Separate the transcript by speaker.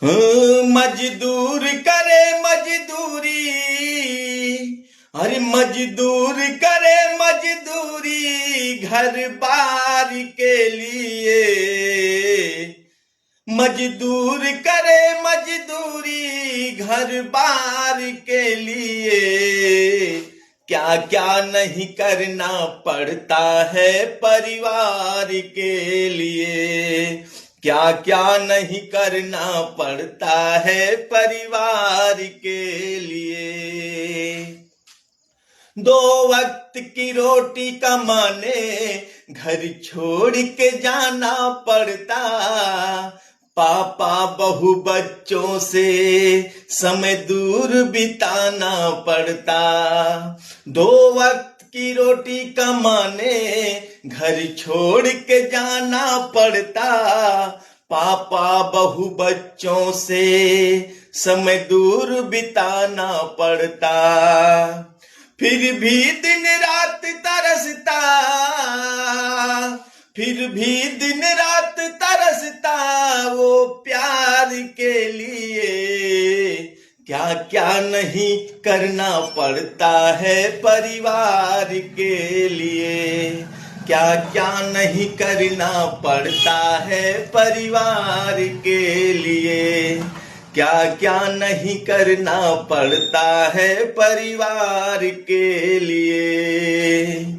Speaker 1: मजदूर करे मजदूरी, अरे मजदूर करे मजदूरी घर बार के लिए। मजदूर करे मजदूरी घर बार के लिए। क्या क्या नहीं करना पड़ता है परिवार के लिए। क्या क्या नहीं करना पड़ता है परिवार के लिए। दो वक्त की रोटी कमाने घर छोड़ के जाना पड़ता। पापा बहू बच्चों से समय दूर बिताना पड़ता। दो वक्त की रोटी कमाने घर छोड़ के जाना पड़ता। पापा बहू बच्चों से समय दूर बिताना पड़ता। फिर भी दिन रात तरसता, फिर भी दिन रात तरसता वो प्यार के लिए। क्या क्या नहीं करना पड़ता है परिवार के लिए। क्या क्या नहीं करना पड़ता है परिवार के लिए। क्या क्या नहीं करना पड़ता है परिवार के लिए।